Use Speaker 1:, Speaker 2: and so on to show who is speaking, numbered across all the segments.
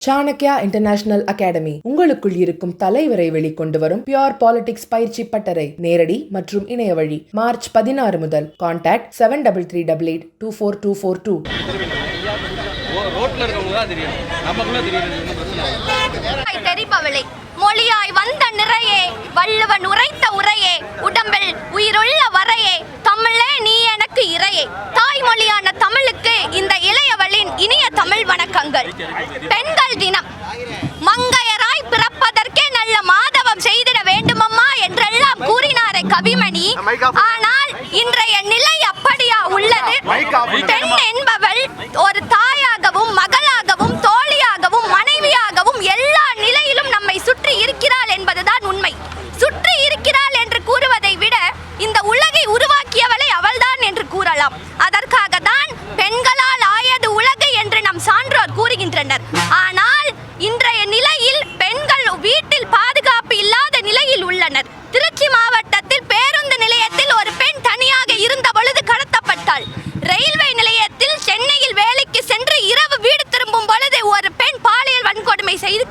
Speaker 1: Chanakya international academy உங்களுக்குள் இருக்கும் தலைவரை வெளிக்கொண்டு வரும் பியூர் பாலிடிக்ஸ் பயிற்சி பட்டறை நேரடி மற்றும் இணைய வழி மார்ச் 16 முதல். கான்டாக்ட் 7338824242.
Speaker 2: தெரிபவளே, மொழியாய் வந்த நிறையே, வள்ளுவன் உரைத்த உரையே, உடம்பில் உயிருள்ள வரையே, தமிழே நீ எனக்கு இறையே. தாய்மொழியான தமிழுக்கு இந்த இளையவளின் இனிய தமிழ் வணக்கங்கள். பெண்கள் தினம். மங்கையராய் பிறப்பதற்கே நல்ல மாதவம் செய்திட வேண்டுமம்மா என்றெல்லாம் கூறினாரே கவிமணி. ஆனால் இன்றைய நிலை அப்படியா உள்ளது? பெண் என்பவள் ஒரு தாயாகவும் மகளாகவும் தோழியாகவும் மனைவியாகவும் எல்லா நிலையிலும் நம்மை சுற்றி இருக்கிறாள் என்பதுதான் உண்மை. சுற்றி இருக்கிறாள் என்று கூறுவதை விட இந்த உலகை உருவாக்கியவளை அவள்தான் என்று கூறலாம். அதற்காக தான் பெண்களால் ஆயது உலகு என்று நம் சான்றோர் கூறுகின்றனர். ஆனால் இன்றைய நிலையில் பெண்கள் வீட்டில் பாதுகாப்பு இல்லாத நிலையில் உள்ளனர். திருச்சி மாவட்டத்தில் பேருந்து நிலையத்தில் ஒரு பெண் தனியாக இருந்த பொழுது கடத்தப்பட்டாள். ரயில்வே நிலையத்தில் சென்னையில் வேலைக்கு சென்று இரவு வீடு திரும்பும் பொழுது ஒரு பெண் பாலியல் வன்கொடுமை செய்து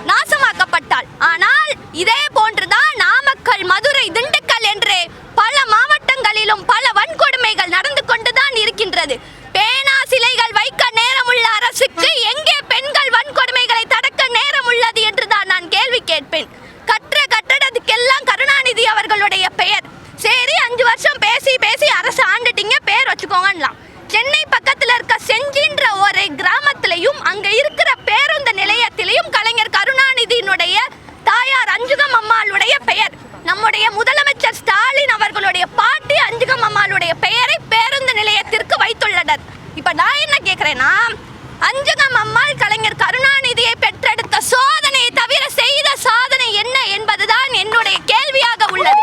Speaker 2: நாசமாக்கப்பட்டாள். ஆனால் இதே போன்றுதான் நாமக்கல், மதுரை, திண்டுக்கல் என்று பல மாவட்டங்களிலும் பல வன்கொடுமைகள் நடந்து கொண்டுதான் இருக்கின்றது. பேனா சிலைகள் வைக்க நேரமுள்ள அரசுக்கு எங்கே பெண்கள் வன்கொடுமைகளை தடுக்க நேரம் உள்ளது என்றுதான் நான் கேள்வி கேட்பேன். கட்டடத்துக்கெல்லாம் கருணாநிதி அவர்களுடைய பெயர். சரி, 5 வருஷம் பேசி பேசி அரசு ஆண்டுட்டீங்க, பேர் வச்சுக்கோங்கலாம். சென்னை பக்கத்தில் இருக்க செஞ்சின்ற ஒரு கிராமத்திலையும் அங்க இருக்கிற பேருந்து நிலையத்திலையும் கலைஞர் கருணாநிதியினுடைய தாயார் அஞ்சுகம் அம்மாளுடைய பெயர். நம்முடைய முதலமைச்சர் ஸ்டாலின் அவர்களுடைய பாட்டி அஞ்சுகம் அம்மாளுடைய பெயரை பேருந்து நிலையத்திற்கு வைத்துள்ளனர். இப்ப நான் என்ன கேட்கிறேன்னா, அஞ்சுகம் அம்மாள் கலைஞர் கருணாநிதியை பெற்றெடுத்த சோதனையை தவிர செய்த சாதனை என்ன என்பதுதான் என்னுடைய கேள்வியாக உள்ளது.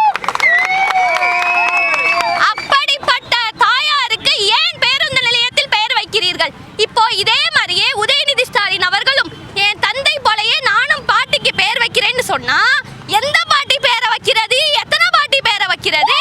Speaker 2: அப்படிப்பட்ட தாயாருக்கு ஏன் பேருந்து நிலையத்தில் பெயர் வைக்கிறீர்கள்? இப்போ இதே மாதிரியே உதயநிதி ஸ்டாலின் அவர்களும் என் தந்தை போலயே நானும் பாட்டிக்கு பெயர் வைக்கிறேன்னு சொன்னா எந்த பாட்டி பேரை வைக்கிறது? எத்தனை பாட்டி பேரை வைக்கிறது?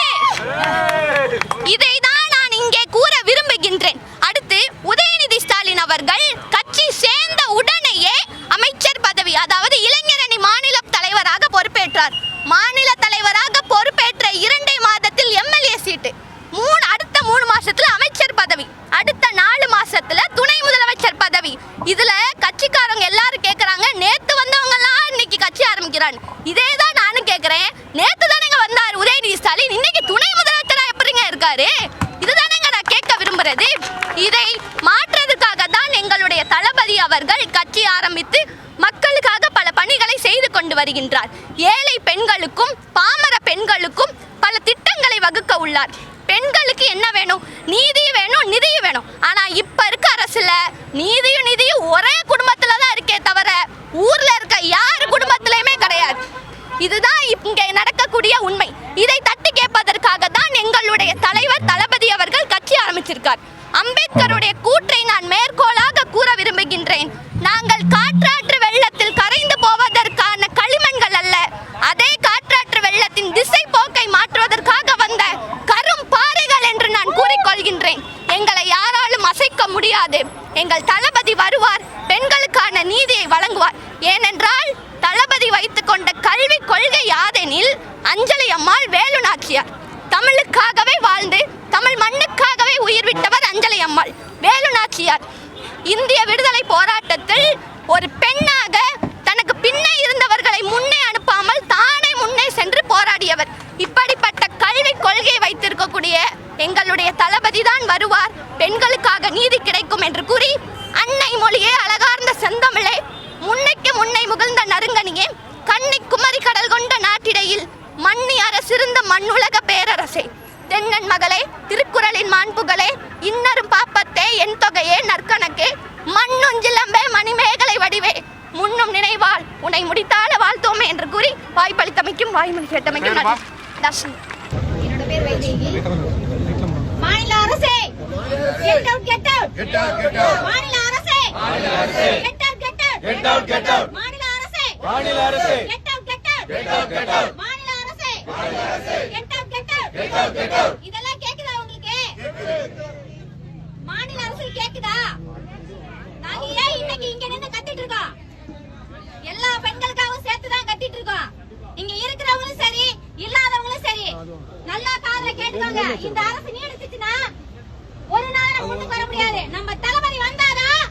Speaker 2: இதைதான் நான் இங்கே கூற விரும்புகின்றேன். அடுத்து உதயநிதி ஸ்டாலின் அவர்கள் கட்சி சேர்ந்த உடனேயே அமைச்சர் பதவி, அதாவது இளைஞரணி மாநில தலைவராக பொறுப்பேற்றார். மாநில தலைவராக பொறுப்பேற்ற 2 மாதத்தில் எம்எல்ஏ சீட்டு, அடுத்த 3 மாசத்துல அமைச்சர் பதவி, அடுத்த 4 மாசத்துல துணை முதலமைச்சர் பதவி. இதுல கட்சிக்காரங்க எல்லாரும் கேக்குறாங்க, நேத்து வந்தவங்க எல்லாம் இன்னைக்கு கட்சி ஆரம்பிக்கிறாங்க. இதேதான் நானும் கேக்குறேன். நேத்து தானேங்க வந்தார் உதயநிதி ஸ்டாலின், இன்னைக்கு துணை முதலமைச்சரா எப்படிங்க இருக்காரு? இதுதானேங்க நான் கேட்க விரும்புறது. இதை மாற்றுறதுக்காக தான் எங்களுடைய தளபதி அவர்கள் கட்சி ஆரம்பித்து மக்களுக்காக பல பணிகளை செய்து கொண்டு வருகின்றார். ஏழை பெண்களுக்கும் பாமர பெண்களுக்கும் பல திட்டங்களை வகுக்க உள்ளார். பெண்களுக்கு என்ன வேணும்? நீதியும் வேணும், நிதியும் வேணும். ஆனா இப்ப இருக்க அரசுல நீதியும் ஒரே குடும்பத்துல தான் இருக்கே தவிர ஊர்ல இருக்க யார் குடும்பத்திலயுமே கிடையாது. இதுதான் இங்க நடக்கக்கூடிய உண்மை. இதை தட்டி கேட்பதற்காக தான் எங்களுடைய தலைவர் தளபதி அவர்கள் கட்சி ஆரம்பிச்சிருக்கார். அம்பேத்கருடைய கூற்றை நான் மேற்கோளாக கூற விரும்புகின்றேன். நாங்கள் காற்றாற்று வெள்ளத்தில் கரைந்து போவதற்கான களிமண்கள் அல்ல, அதே காற்றாற்று வெள்ளத்தின் திசை போக்கை மாற்றுவதற்காக வந்த கரும் பாறைகள் என்று நான் கூறிக்கொள்கின்றேன். எங்களை யாராலும் அசைக்க முடியாது. எங்கள் தளபதி வருவார், பெண்களுக்கான நீதியை வழங்குவார். ஏனென்றால் தளபதி வைத்துக் கொண்ட கல்வி கொள்கை யாதெனில் அஞ்சலி அம்மாள், வேலு நாச்சியார். தமிழுக்காகவே வாழ்ந்து தமிழ் மண்ணுக்காகவே உயிர் விட்டவர் அஞ்சலி அம்மாள், வேலு நாச்சியார். இந்திய விடுதலை போராட்டத்தில் ஒரு பெண்ணாக தனக்கு பின்னே இருந்தவர்களை முன்னே அனுப்பாமல் தானே முன்னே சென்று போராடியவர். இப்படிப்பட்ட கல்வி கொள்கையை வைத்திருக்கக்கூடிய எங்களுடைய தளபதி தான் வருவார், பெண்களுக்காக நீதி கிடைக்கும் என்று கூறி, அன்னை மொழியே அழகார்ந்த செந்தமிழே, முன்னைக்கு முன்னை முகிழ்ந்த நறுங்கனியே, கண்ணி குமரி கடல் கொண்ட நாட்டிடையில் மன்னி அரசிருந்த மண்ணுலக பேரரசே, தென்னன் மகளே, திருக்குறளின் மாண்புகளே, இன்னரும் பாப்பத்தே, என் தொகையே, நற்கணக்கே, மண்ணுஞ்சிலம்பே, மணிமேகலை வடிவே, முன்னும் நினைவால் உன்னை முடித்தால வாழ்த்தோமே என்று கூறி வாய்ப்பளித்தமைக்கும் வாய்மொழி கேட்டமைக்கும் நன்றி. தர்ஷினி.
Speaker 3: என்னோட பேர் வைதேகி. மாநில அரசே, கெட் அவுட், கெட் அவுட். மாநில அரசே, மாநில அரசே, கெட் அவுட், கெட் அவுட். மாநில அரசே, மாநில அரசே, கெட் அவுட், கெட் அவுட். மாநில அரசே, மாநில அரசே, கெட் அவுட், கெட் அவுட். இதெல்லாம் கேக்குதா உங்களுக்கு? மாநில அரசு கேக்குதா? நாங்க ஏன் இன்னைக்கு இங்க நின்னு கத்திட்டு இருக்கோம்? நல்லா காதுல கேட்டுக்கோங்க. இந்த அரசு நீடிச்சுச்சுன்னா ஒரு நாள் நம்ம முன்னுக்கு வர முடியாது. நம்ம தளபதி வந்தாதான்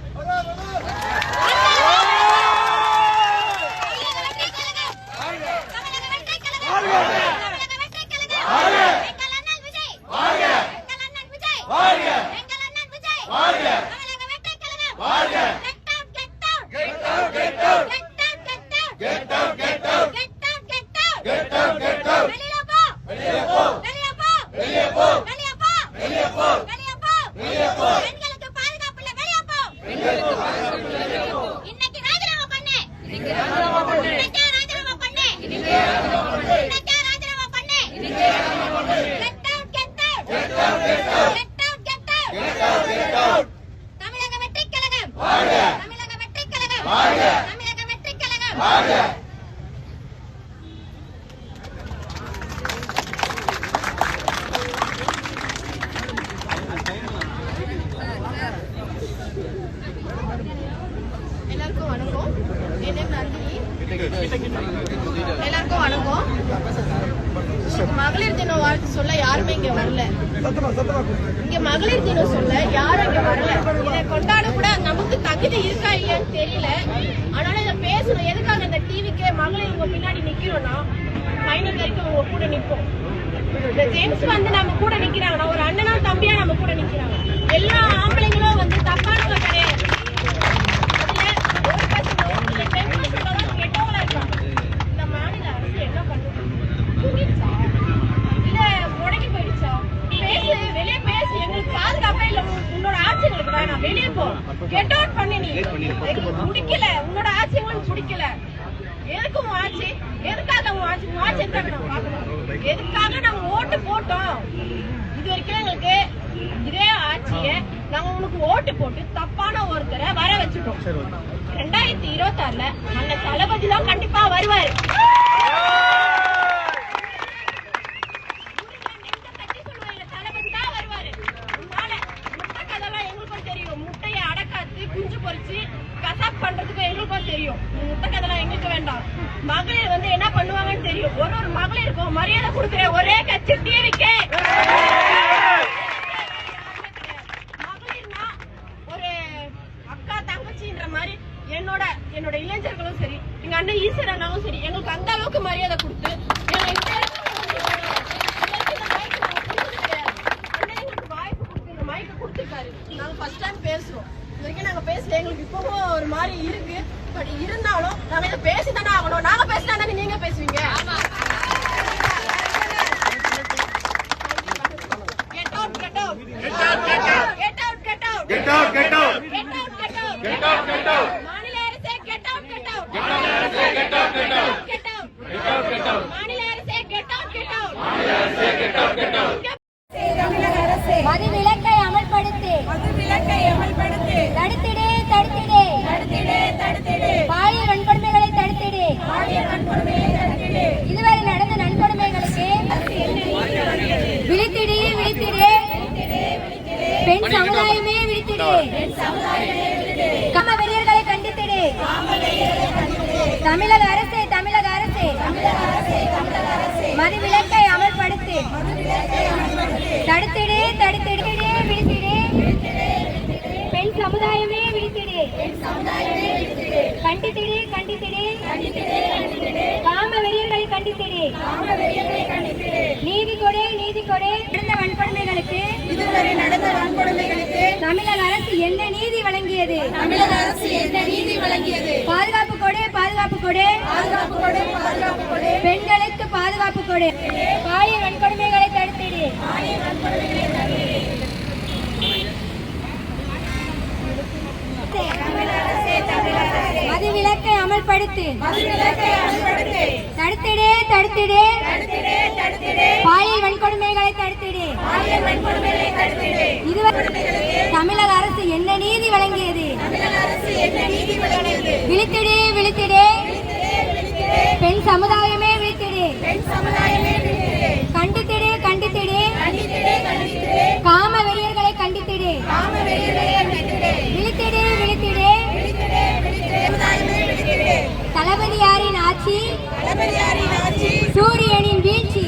Speaker 4: எல்லாருக்கும் வணக்கம். மகளிர் தினம் வாழ்த்து சொல்ல யாருமே இங்க வரல. இங்க மகளிர் தினம் சொல்ல யாரும் இங்க வரல. இதை கொண்டாட கூட நமக்கு தகுதி இருக்கா இல்லையான்னு தெரியல. ஆனாலும் இதை பேசணும். எதுக்காக இந்த டிவிக்கு மகளிர் உங்க பின்னாடி நிக்கிறோம்னா ஃபைனல் வரைக்கும் உங்க கூட நிற்போம். இந்த ஜென்ஸ் வந்து நம்ம கூட நிக்கிறாங்கன்னா ஒரு அண்ணனா தம்பியா நம்ம கூட நிக்கிறாங்க. எல்லா ஆம்பளைங்களும் வந்து தப்பானவங்க கிடையாது. வெளியே போ. கெட் அவுட் பண்ணி நீ பிடிக்கல. உன்னோட ஆட்சி உங்களுக்கு பிடிக்கல. எதுக்கு உன் ஆட்சி? எதுக்காக உன் ஆட்சி? உன் ஆட்சி எதுக்காக நம்ம பார்க்கணும்? எதுக்காக நாங்க ஓட்டு போட்டோம்? இது வரைக்கும் எங்களுக்கு இதே ஆட்சிய நாங்க உனக்கு ஓட்டு போட்டு தப்பான ஒருத்தரை வர வச்சுட்டோம். 2026ல அந்த தளபதி தான் கண்டிப்பா வருவாரு. குஞ்சு பொறிச்சு கசாப் பண்றதுக்கு எங்களுக்கும் தெரியும். முட்டை கதெல்லாம் எங்களுக்கு வேண்டாம். மகளிர் வந்து என்ன பண்ணுவாங்கன்னு தெரியும். ஒரு மகளிருக்கும் மரியாதை கொடுக்கிற ஒரே கட்சி டிவிக்கு. மகளிர்னா ஒரு அக்கா தங்கச்சின்ற மாதிரி என்னோட இளைஞர்களும் சரி, எங்க அண்ணன் ஈஸ்வர அண்ணாவும் சரி, எங்களுக்கு அந்த அளவுக்கு மரியாதை கொடுத்து வாய்ப்பு கொடுத்து இந்த மைக்க கொடுத்துருக்காரு. நாங்க ஃபர்ஸ்ட் டைம் பேசுறோம். நாங்க பேசல. எங்களுக்கு இப்பவும் ஒரு மாதிரி இருக்கு. பட் இருந்தாலும் நாங்க இதை பேசிதானே ஆகணும். நாங்க பேசினா தானே நீங்க பேசுவீங்க. Get out, get out. Get out, get out. Get out, get out. Get out, get out. Get out, get out. Get out, get out. மாநில அரசே get out, get out. மாநில அரசே get out, get out. Get out. Get out, get out. மாநில அரசே get out, get out. மாநில அரசே get out, get out. தமிழக அரசே
Speaker 3: மதுவிலக்கை அமல்படுத்து. தடுத்திடு தடுத்திடு தடுத்திடு தடுத்திடு. பாலியல் வன்கொடுமைகளை தடுத்திடு. இதுவரை நடந்த நன்கொடுமைகளுக்கு விழித்திடு விழித்திடு. பெண் சமுதாயமே விழித்திடு. காம வெறியர்களை கண்டித்திடு. தமிழக அரசே தமிழக அரசே மதுவிலக்கை அமல்படுத்து. தடுத்திடு தடுத்திடு விழித்திடு. பெண் சமுதாயமே விழித்திடு. கண்டித்திடு கண்டித்திடு. காம வெறியர்களை கண்டித்திடு. நீதி கொடு நீதி கொடு. நடந்த வன்கொடுமைகளுக்கு தமிழக அரசு என்ன நீதி வழங்கியது? பாதுகாப்பு கொடு பாதுகாப்பு கொடு. பெண்களுக்கு பாதுகாப்பு கொடு. பாலியல் வன்கொடுமைகளை தடுத்திடு. மதுவிலக்கை அமல்படுத்து. தடுத்திடு தடுத்திடு. பாலியல் வன்கொடுமைகளை தடுத்திடு. தமிழக அரசு என்ன நீதி வழங்கியது? விழித்திடு விழித்திடு. பெண் சமுதாயமே விழித்திடு. கண்டித்திடு கண்டித்திடு. காம வெறியர்களை கண்டித்திடு. விழித்திடு விழித்திடு. தளபதியாரின் ஆட்சி சூரியனின் வீழ்ச்சி.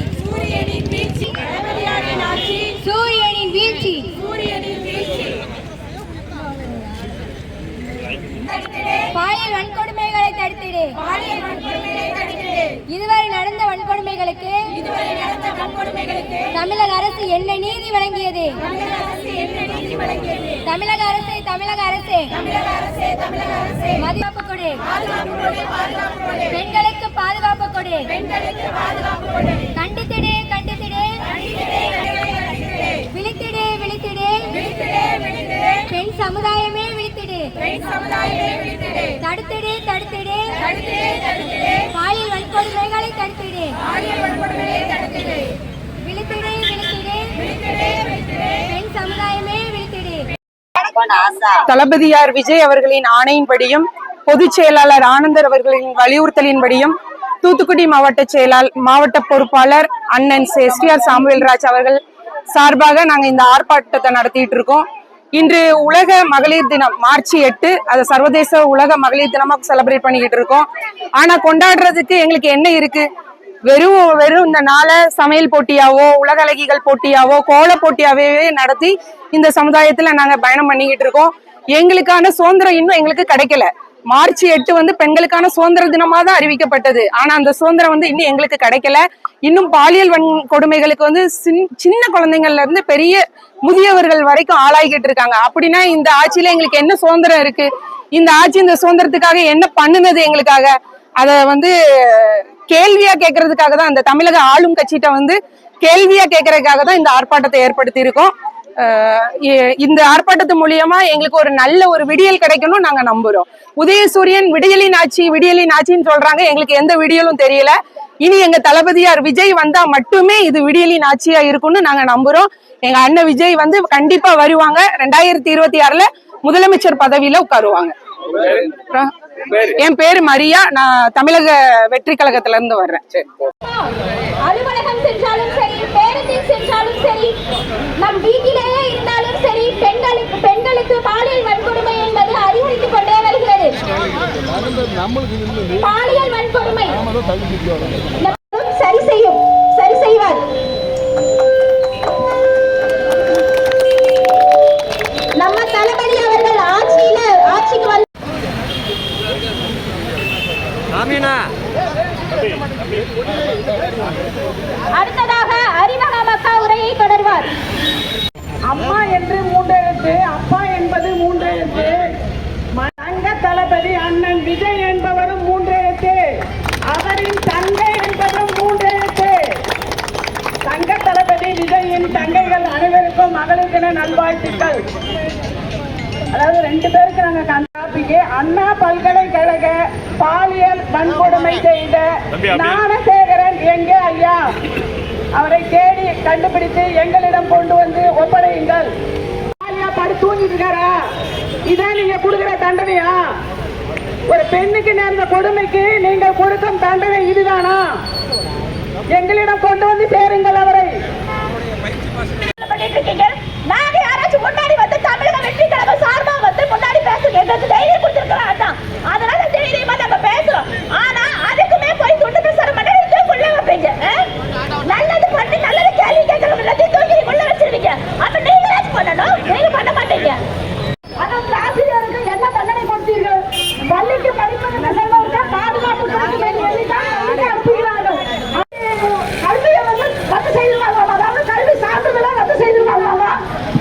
Speaker 5: பாலியல் வன்கொடுமைகளை தடுத்திடு. இதுவரை நடந்த வன்கொடுமைகளுக்கு தமிழக அரசு என்ன நீதி வழங்கியது? தமிழக அரசே பாதுகாப்பு கொடு. பெண்களுக்கு பாதுகாப்பு கொடு. கண்டித்திடு. விழித்திடு. பெண் சமுதாயமே விழித்திடு. தடுத்திடு. பாலியல் வன்கொடுமைகளை தடுத்திடு. விழித்திடு. பெண் சமுதாயமே விழித்திடு.
Speaker 6: தளபதியார் விஜய் அவர்களின் ஆணையின்படியும் பொதுச் செயலாளர் ஆனந்தர் அவர்களின் வலியுறுத்தலின்படியும் தூத்துக்குடி மாவட்ட பொறுப்பாளர் அண்ணன் STR சாமுவேல்ராஜ் அவர்கள் சார்பாக நாங்க இந்த ஆர்ப்பாட்டத்தை நடத்திட்டு இருக்கோம். இன்று உலக மகளிர் தினம் மார்ச் 8, அது சர்வதேச உலக மகளிர் தினமா செலிப்ரேட் பண்ணிக்கிட்டு இருக்கோம். ஆனா கொண்டாடுறதுக்கு எங்களுக்கு என்ன இருக்கு? வெறும் இந்த நாளை சமையல் போட்டியாவோ, உலக அழகிகள் போட்டியாவோ, கோல போட்டியாவே நடத்தி இந்த சமுதாயத்துல நாங்க பயணம் பண்ணிக்கிட்டு இருக்கோம். எங்களுக்கான சுதந்திரம் இன்னும் எங்களுக்கு கிடைக்கல. மார்ச் 8 பெண்களுக்கான சுதந்திர தினமா தான் அறிவிக்கப்பட்டது. ஆனா அந்த சுதந்திரம் இன்னும் எங்களுக்கு கிடைக்கல. இன்னும் பாலியல் கொடுமைகளுக்கு சின்ன குழந்தைங்கள்ல இருந்து பெரிய முதியவர்கள் வரைக்கும் ஆளாகிட்டு இருக்காங்க. அப்படின்னா இந்த ஆட்சியில எங்களுக்கு என்ன சுதந்திரம் இருக்கு? இந்த ஆட்சி இந்த சுதந்திரத்துக்காக என்ன பண்ணுனது எங்களுக்காக? அத கேள்வியா கேட்கறதுக்காக தான் அந்த தமிழக ஆளும் கட்சிட்ட கேள்வியா கேட்கறதுக்காக தான் இந்த ஆர்ப்பாட்டத்தை ஏற்படுத்தி இருக்கோம். இந்த ஆர்ப்பாட்டத்து மூலியமா எங்களுக்கு ஒரு நல்ல ஒரு விடியல் கிடைக்கணும் நாங்க நம்புறோம். உதயசூரியன் விடியலின் ஆட்சின்னு சொல்றாங்க. எங்களுக்கு எந்த விடியலும் தெரியல. இனி எங்க தளபதியார் விஜய் வந்தா மட்டுமே இது விடியலின் ஆட்சியா இருக்கும்னு நாங்க நம்புறோம். எங்க அண்ணன் விஜய் கண்டிப்பா வருவாங்க. 2026 முதலமைச்சர் பதவியில உட்காருவாங்க. என் பேரு மரியா. நான் தமிழக வெற்றி கழகத்துல இருந்து வர்றேன்.
Speaker 3: அலுவலகம் சென்றாலும் சரி, பேருந்தில் சென்றாலும் சரி, நம் வீட்டிலேயே இருந்தாலும் சரி, பெண்களுக்கு பாலியல் வன்கொடுமை என்பது அதிகரித்துக் கொண்டே வருகிறது. பாலியல் வன்கொடுமை சரி செய்வார். நம்ம தளபதி அவர்கள் ஆட்சிக்கு வந்து அடுத்ததாக அறிவகம் அக்கா உரையை தொடர்வார்.
Speaker 7: அம்மா என்று 3 எழுத்து, அப்பா என்பது 3 எழுத்து, தங்க தளபதி அண்ணன் விஜய் என்பவரும் 3 எழுத்து, அவரின் தங்கை என்பதும் 3 எழுத்து. தங்க தளபதி விஜயின் தங்கைகள் அனைவருக்கும் மகளிர் தின நல்வாழ்த்துக்கள். அதாவது 2 பேருக்கு நாங்க கண்டாபிக்கு அண்ணா பல்கலைக்கழக பாலியல் வன்கொடுமை செய்த ஞானசேகரன் எங்கே ஐயா? அவரை தேடி கண்டுபிடித்து எங்களிடம் கொண்டு வந்து ஒப்படையுங்கள். படுத்து தூங்கிட்டு இருக்காரா? இதான் நீங்க கொடுக்கிற தண்டனையா? ஒரு பெண்ணுக்கு நேர்ந்த கொடுமைக்கு நீங்கள் கொடுக்கும் தண்டனை இதுதானா? எங்களிடம் கொண்டு வந்து சேருங்கள் அவரை.
Speaker 3: நாங்க யாராச்சும் முன்னாடி தமிழக வெற்றி கழகம் சார்பா முன்னாடி பேசுங்க. எங்களுக்கு தைரியம் கொடுத்திருக்கிறோம். அதனால தைரியமா நம்ம பேசுறோம். ஆனா அதுக்குமே போய் துண்டு பிரசாரம் பண்ணி உள்ள வைப்பீங்க. நல்லது பண்ணி நல்லது கேள்வி கேட்கணும். எல்லாத்தையும் தூக்கி உள்ள வச்சிருவீங்க. அப்ப நீங்களாச்சும் பண்ணணும். நீங்க பண்ண மாட்டீங்க.
Speaker 7: ஆனால் ஆசிரியருக்கு என்ன தண்டனை கொடுத்தீர்கள்? பள்ளிக்கு படிப்பது நல்லவங்க பாதுகாப்பு அனுப்புகிறார்கள். கல்வியை ரத்து செய்திருவாங்க. அதாவது கல்வி சான்றிதழை ரத்து செய்திருவாங்க.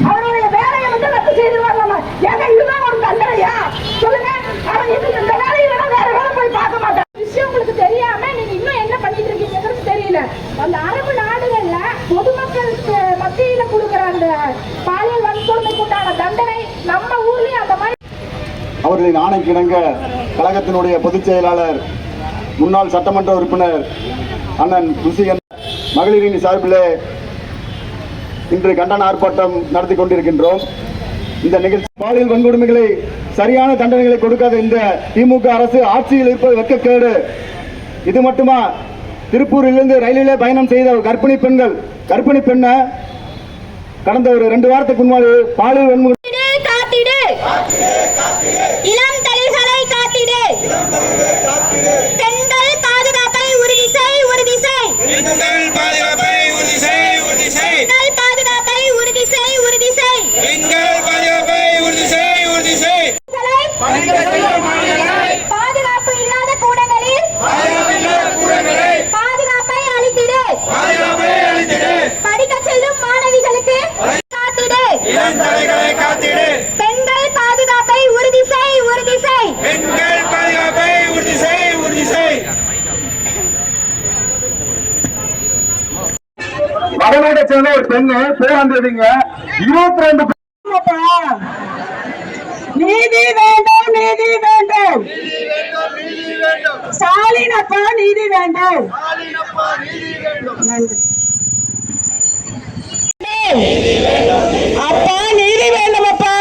Speaker 7: அவருடைய வேலையை ரத்து செய்திருவாங்க. ஏங்க இதுதான் ஒரு தண்டனையா? சொல்லுங்க. அவன் இந்த வேலையை வேற வேலை போய் பார்க்க மாட்டான். விஷயம் உங்களுக்கு தெரியாம நீங்க இன்னும் என்ன பண்ணிட்டு இருக்கீங்கன்னு தெரியல. அந்த அரபு நாடுகள்ல பொதுமக்களுக்கு மத்தியில கொடுக்கிற அந்த பாலியல் வன்கொடுமைக்கு உண்டான தண்டனை நம்ம ஊர்லயும் அந்த மாதிரி.
Speaker 8: அவர்களின் ஆணைக்கிணங்க கழகத்தினுடைய பொதுச் செயலாளர் முன்னாள் சட்டமன்ற உறுப்பினர் அண்ணன் ருசிகன் மகளிரின் சார்பிலே இன்று கண்டன ஆர்ப்பாட்டம் நடத்தி கொண்டிருக்கின்றோம். இந்த நிகழ்ச்சி பாலியல் வன்கொடுமைகளை சரியான தண்டனைகளை கொடுக்காத இந்த திமுக அரசு ஆட்சியில் இருப்பது வெட்கக்கேடு. இது மட்டுமா? திருப்பூரிலிருந்து ரயிலிலே பயணம் செய்த கர்ப்பிணி பெண்ணை கடந்த ஒரு 2 வாரத்துக்கு முன்னாடி பாலியல் வன்முறை
Speaker 3: இளம் தலைகளை காத்திடு. பெண்கள் பாதுகாப்பை உறுதி செய். பெண்கள் பாதுகாப்பை உறுதி செய். பாலியல்
Speaker 8: இருக்காங்க ஒரு பெண்ணு 4ஆம் தேதிங்க 22
Speaker 7: நீதி வேண்டும், நீதி வேண்டும். ஸ்டாலின் அப்பா நீதி வேண்டும். நன்றி. அப்பா நீதி வேண்டும் அப்பா.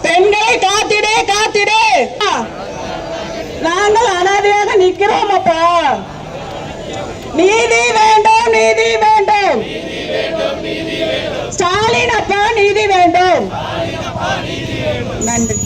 Speaker 7: பெண்களை காத்திடு காத்திடு. நாங்கள் அனாதையாக நிற்கிறோம் அப்பா. நீதி வேண்டும், நீதி வேண்டும். ஸ்டாலின் அப்பா நீதி வேண்டும். நன்றி.